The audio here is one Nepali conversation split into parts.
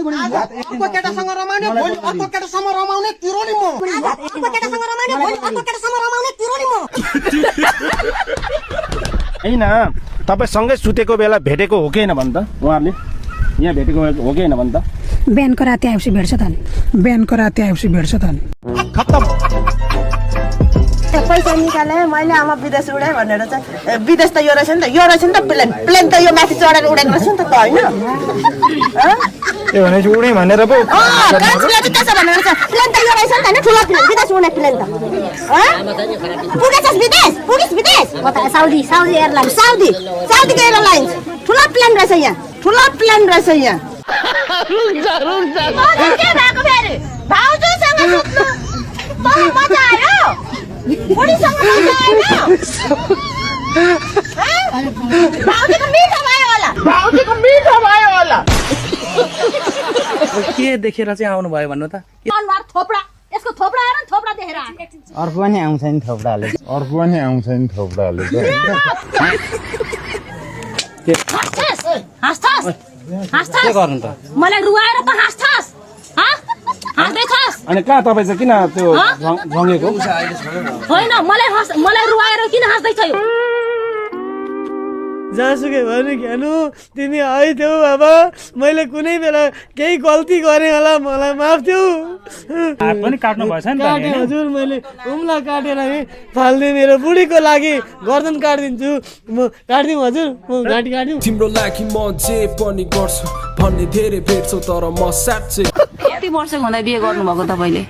अर्को केटासँग रमाउने भोलि अर्को केटासँग रमाउने तिरोली म अर्को केटासँग रमाउने भोलि अर्को केटासँग रमाउने तिरोली म हैन तपाई सँगै सुतेको बेला भेटेको हो कि हैन भन् त उहाँहरुले यहाँ भेटेको हो कि हैन भन् त बिहानको राति आएपछि भेट्छ त नि बिहानको राति आएपछि भेट्छ त नि खत्तम पैसा निकाले मैले आमा विदेश उडाए भनेर चाहिँ विदेश त यो रहेछ नि त प्लेन प्लेन त यो माथि चढेर उडेको रहेछ नि त हैन ए भने उडे भनेर पो गान्छले चाहिँ त्यसो भनेर चाहिँ प्लेन त यो रहेछ नि त हैन ठुलो प्लेन विदेश उड्ने प्लेन त पुगेछस् विदेश म त साउदी एयरलाइन्स साउदी एयरलाइन्स ठुलो प्लेन रहेछ यहाँ के भएको फेरि भाउजूसँग सुत्नु त मजा आयो बुढीसँग मजा आयो भाउजूको मिठो भयो होला के देखेर चाहिँ आउनु भयो भन्नु त अनुहार थोप्रा यसको थोप्रा हेर थोप्रा देखेर अर्को पनि आउँछ नि थोप्राले हाँस्छस् के गर्नु त मलाई रुवाएर त हाँस्छस् हाँस्दैछस् अनि कहाँ तपाई चाहिँ किन त्यो झंगेको होइन मलाई रुवाएर किन हाँस्दैछ यो जहाँसुकै भने ज्ञानु तिमी आइथ्यौ बाबा मैले कुनै बेला केही गल्ती गरेँ होला मलाई माफ देऊ पनि काट्नु भएछ नि काटे हजुर मैले उम्ला काटेर फाल्ने मेरो बुढीको लागि गर्दन काटिदिन्छु म काटिदिउँ हजुर म घाँटी काटिदिउँ तिम्रो लागि म जे पनि गर्छु भन्ने धेरै भेट्छौ तर म साँच्चै कति वर्ष हुँदा बिहे गर्नुभएको तपाईँले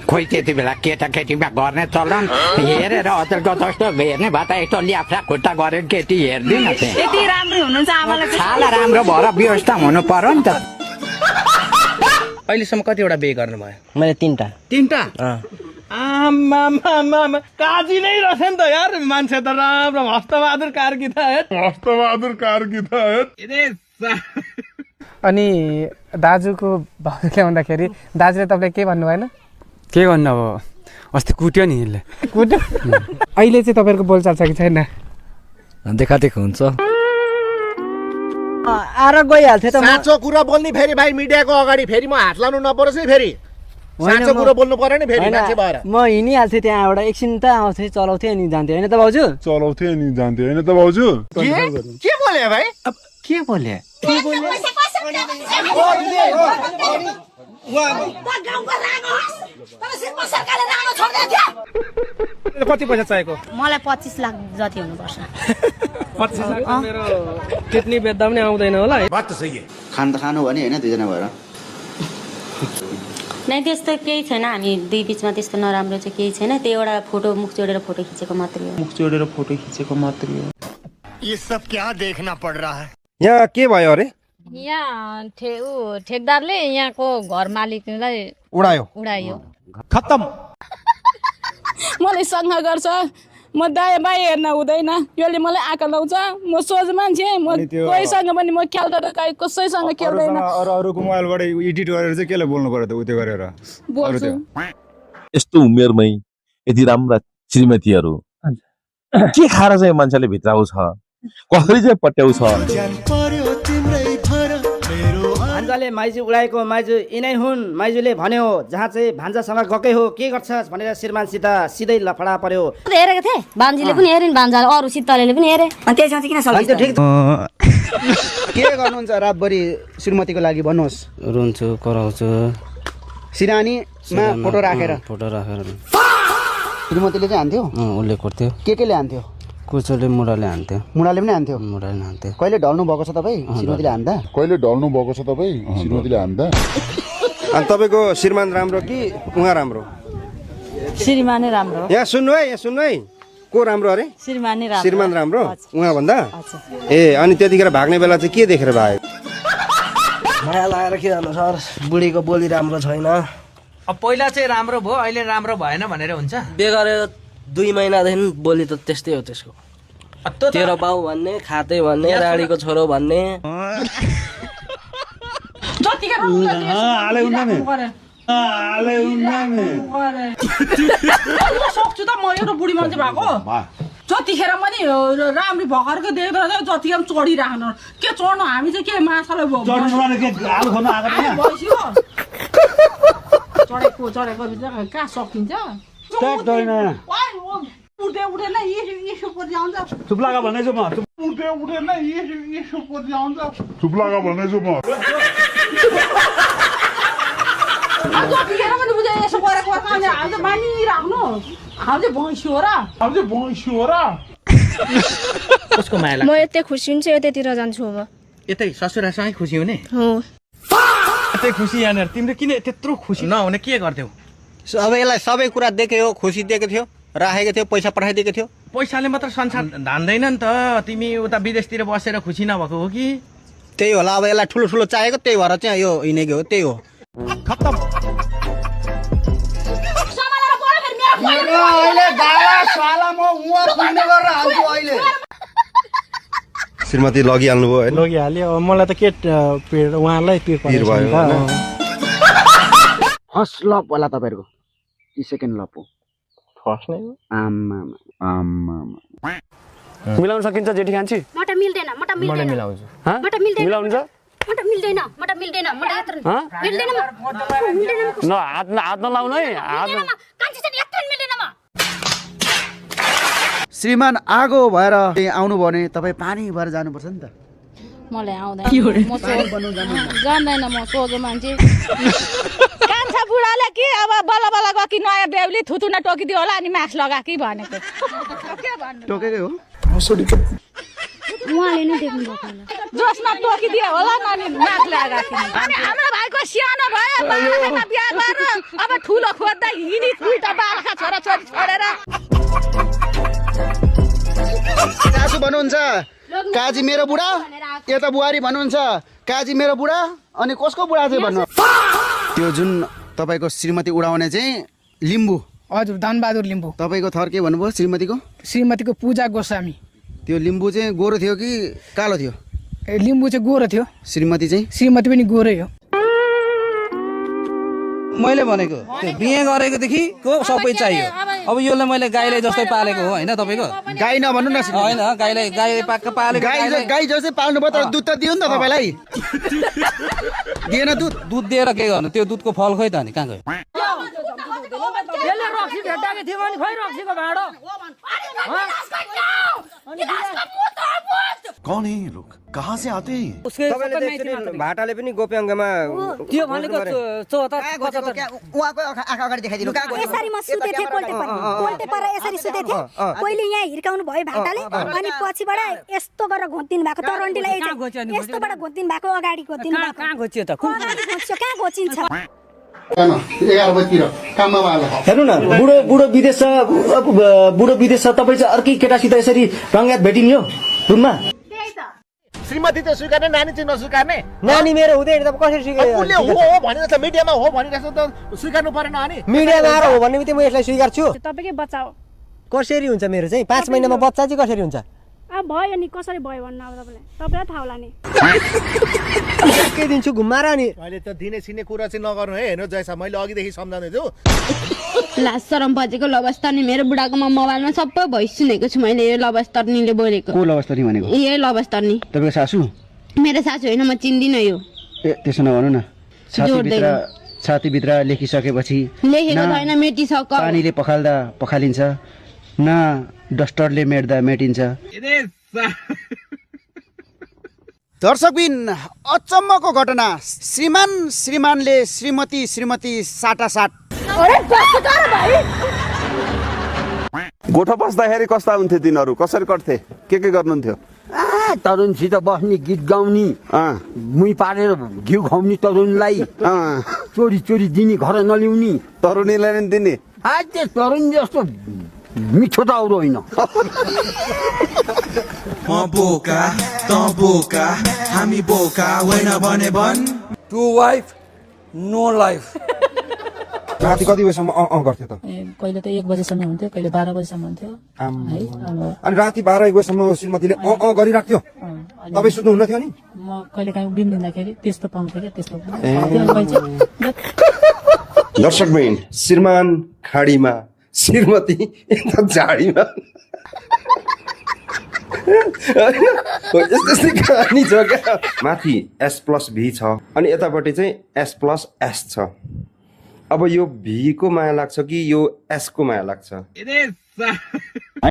खोइ त्यति बेला केटाकेटीमा गर्ने चलन हेरेर अचेलको जस्तो हेर्ने भए त यस्तो ल्याफ्रा खुट्टा गरेर केटी हेर्दिन यति राम्रो हुनुहुन्छ आमालाई छाला राम्रो भएर व्यवस्था हुनु पर्यो नि त अहिलेसम्म कतिवटा बिहे गर्नुभयो मैले तीनटा आमा काजी नै रहेछ नि त यार मान्छे त राम्रो हस्तबहादुर कार्की त अनि दाजुको भाउ ल्याउँदाखेरि दाजुले तपाईँलाई के भन्नु भएन के गर्नु अब अस्ति कुट्यो नि यसले कुट्यो अहिले चाहिँ तपाईँहरूको बोलचाल छ कि छैन देखादेख हुन्छ आएर गइहाल्थ्यो त साँचो कुरा बोल्ने फेरि भाइ मिडियाको अगाडि फेरि म हात लाउनु नपरोस् है फेरि साँचो कुरा बोल्नु पर्यो नि फेरि मान्छे भएर म हिँडिहाल्थेँ त्यहाँबाट एकछिन त आउँथेँ चलाउँथेँ अनि जान्थेँ होइन त भाउजू के बोले भाइ के बोले कति पैसा चाहिएको मलाई 25 लाख जति हुनुपर्छ 25 लाख मेरो किडनी बेच्दा पनि आउँदैन होला बात त सही है खानु भने होइन दुईजना भएर नै त्यस्तो केही छैन हामी दुई बिचमा त्यस्तो नराम्रो चाहिँ केही छैन त्यो एउटा फोटो मुख जोडेर फोटो खिचेको मात्रै हो ये सब क्या देखना पड़ रहा है यहाँ के भयो अरे यहाँ ठेकदारले यहाँको घर मालिकलाई उडायो खत्तम मलाई सँग गर्छ म दायाँ बायाँ हेर्न हुँदैन यसले मलाई आँखा लाउँछ म सोझ मान्छे म कोहीसँग पनि म खेल्दैन कसैसँग खेल्दैन अरूको मोबाइलबाट एडिट गरेर चाहिँ केले बोल्नु पर्यो त उयो गरेर बोल्छु यस्तो उमेरमै यति राम्रा श्रीमतीहरू के खाएर चाहिँ मान्छेले भित्राउँछ कसरी चाहिँ पट्याउँछ भान्जाले माइजू उडाएको माइजू यिनै हुन् माइजूले भन्यो जहाँ चाहिँ भान्जासँग गएकै हो के गर्छस् भनेर श्रीमानसित सिधै लफडा पर्यो हेरेको थिएँ भान्जीले पनि हेरिन् भान्जा अरू सित्तले पनि हेरे अनि त्यसपछि किन सल्लाह के गर्नुहुन्छ रातभरि श्रीमतीको लागि भन्नुहोस् रुन्छु कराउँछु सिरानीमा फोटो राखेर श्रीमतीले चाहिँ हान्थ्यो उसले कोर्थ्यो के ले हान्थ्यो कुचोले मुढाले हान्थ्यो मुढाले पनि हान्थ्यो कहिले ढल्नु भएको छ तपाईँ श्रीमतीले हान्दा अनि तपाईँको श्रीमान राम्रो कि उहाँ राम्रो श्रीमानै राम्रो यहाँ सुन्नु है को राम्रो अरे श्रीमान राम्रो उहाँ भन्दा ए अनि त्यतिखेर भाग्ने बेला चाहिँ के देखेर भाग्यो माया लगाएर के गर्नु सर बुढीको बोली राम्रो छैन अब पहिला चाहिँ राम्रो भयो अहिले राम्रो भएन भनेर हुन्छ बिहे गरेर 2 महिनादेखि बोली त त्यस्तै हो त्यसको तेरो बाउ भन्ने खाते भन्ने राडीको छोरो भन्ने सक्छु त म एउटा बुढी मान्छे भएको जतिखेर पनि राम्री भर्खरको देख्दा जतिखेर पनि चढिराख्नु के चढ्नु हामी चाहिँ के माछालाई चढेको कहाँ सकिन्छ उठेन यसो पर्छ आउँछ चुप्लागा भन्दैछु म उठेन यसो पर्छ आउँछ चुप्लागा भन्दैछु म जतिखेर पनि बुझे यसो गरेको हामी चाहिँ मानिराख्नु हामी चाहिँ भैँसी हो र कसको माया लाग्छ म यतै खुसी हुन्छु यतैतिर जान्छु अब यतै ससुरासँगै खुसी हुने हो यतै खुसी यानेर तिम्रो किन त्यत्रो खुसी नहुने के गर्थ्यौ अब यसलाई सबै कुरा देख्यो खुसी दिएको थियो राखेको थियो पैसा पठाइदिएको थियो पैसाले मात्र संसार धान्दैन नि त तिमी उता विदेशतिर बसेर खुसी नभएको हो कि त्यही होला अब यसलाई ठुलो ठुलो चाहिएको त्यही भएर चाहिँ यो हिँडेको हो त्यही हो खत्तम श्रीमती लगिहाल्नुभयो होइन लगिहाल्यो अब मलाई त के पिर उहाँलाई पिर पिर भयो होइन? फर्स्ट लभ होला तपाईँहरूको कि सेकेन्ड लभ हो फर्स्ट नै आम्मा मिलाउन सकिन्छ जेठी कान्छी मट मिल्दैन मिलाउँछु मट मिल्दैन मिलाउनुहुन्छ मट मिल्दैन मट यत्र मिल्दैन न हात नलाउनु है कान्छी चाहिँ यत्र मिल्दैन म श्रीमान आगो भएर आउनु भयो भने तपाईँ पानी भएर जानुपर्छ नि त मलाई आउँदैन म जान्दैन म सोझो मान्छे कान्छा बुढाले कि अब बल्ल बल्ल गयो कि नयाँ बेहुली थुतुना टोकिदियो होला अनि मास्क लगा कि भनेको के भन्नु टोकेकै हो उहाँले नै देख्नु भएको होला जोसमा टोकिदियो होला अनि मास्क लगा कि अनि हाम्रो भाइको सानो भयो बालखा बिहा गरेर अब ठुलो खोज्दा हिँडी उल्टा बालखा छोरा छोरी छोडेर काजु भन्नुहुन्छ काजी मेरो बुढा यता बुहारी भन्नुहुन्छ काजी मेरो बुढा अनि कसको बुढा चाहिँ भन्नु त्यो जुन तपाईँको श्रीमती उडाउने चाहिँ लिम्बू हजुर धनबहादुर लिम्बू तपाईँको थर के भन्नुभयो श्रीमतीको श्रीमतीको पूजा गोस्वामी त्यो लिम्बू चाहिँ गोरो थियो कि कालो थियो लिम्बू चाहिँ गोरो थियो श्रीमती चाहिँ श्रीमती पनि गोरै हो मैले भनेको त्यो बिहे गरेकोदेखि को सबै चाहियो अब योलाई मैले गाईलाई जस्तै पालेको हो होइन तपाईँको गाई नभन्नु न होइन गाई पाक्क पालेको गाई जस्तै पाल्नु भयो तर दुध त दियो नि त तपाईँलाई दिएन दुध दिएर के गर्नु त्यो दुधको फल खोइ त अनि कहाँ गयो कौन है ये लोग कहाँ से आते हैं भाटाले पनि गोप्याङ्गमा त्यो भनेको उहाँको आँखा अगाडि देखाइदिनु यसरी म सुते थिएँ कोल्टे पर यसरी सुते थिएँ पहिले यहाँ हिर्काउनु भयो भाटाले अनि पछिबाट यस्तो गरेर घोत्दिनु भएको तरन्टीलाई यस्तोबाट घोत्दिनु भएको अगाडि घोत्दिनु भएको कहाँ घोचियो त कहाँ घोचिन्छ 11 बजीतिर काममा भयो हेर्नु न बुढो विदेश छ तपाईँ चाहिँ अर्कै केटासित यसरी रङ्गात भेटिन्यो रुममा श्रीमती त स्वीकार्ने नानी चाहिँ नस्वीकार्ने नानी मेरो हुँदैन त कसरी स्वीकार उसले हो भनेर त मिडियामा हो भनिरहेको त स्वीकार्नु परेन अनि मिडियामा आएर हो भन्ने बित्तिकै म यसलाई स्वीकार्छु तपाईकै बच्चा हो कसरी हुन्छ मेरो चाहिँ 5 महिनामा बच्चा चाहिँ कसरी हुन्छ अब भयो नि कसरी भयो भन्नु अब तपाईँलाई थाहा होला नि के दिन्छु घुमाएर अनि अहिले त दिने सिने कुरा चाहिँ नगर्नु है हेर्नु जयसा मैले अघिदेखि सम्झाउँदै छु लास्ट शरम बजेको लबस्तरनी मेरो बुढाकोमा मोबाइलमा सबै भोइस सुनेको छु मैले यो लबस्तरनीले बोलेको को लबस्तरनी भनेको यही लबस्तरनी तपाईँको सासू मेरो सासू होइन म चिन्दिनँ यो त्यसो नभन्नु न छातीभित्र लेखिसकेपछि लेखेको छैन मेटिसक पानीले पखाल्दा पखालिन्छ न डस्टरले मेट्दा मेटिन्छ दर्शकबिन अचम्मको घटना श्रीमानले श्रीमती साटासाट गोठो बस्दाखेरि कस्ता हुन्थे दिनहरू कसरी कट्थे के गर्नुहुन्थ्यो तरुणसित बस्ने गीत गाउने मुही पारेर घिउ खुवाउने तरुणलाई चोरी दिने घर नल्याउने तरुणीलाई नि दिने त्यो तरुण जस्तो मिठो त अरू होइन बोका त बोका हामी बोका होइन भने भन् टु वाइफ नो लाइफ राति कति बजीसम्म गर्थ्यो त कहिले त 1 बजेसम्म हुन्थ्यो कहिले 12 बजेसम्म हुन्थ्यो अनि राति 12 बजीसम्म श्रीमतीले गरिराख्थ्यो तपाईँ सुत्नुहुन्न थियो नि म कहिले काहीँ बिम्दिँदाखेरि त्यस्तो पाउँथेँ क्या त्यस्तो दर्शकबिन श्रीमान खाडीमा श्रीमती यता झाडीमा यस्तै कहानी छ क्या माथि S+V छ अनि यतापट्टि चाहिँ S+S छ अब यो V को माया लाग्छ कि यो S को माया लाग्छ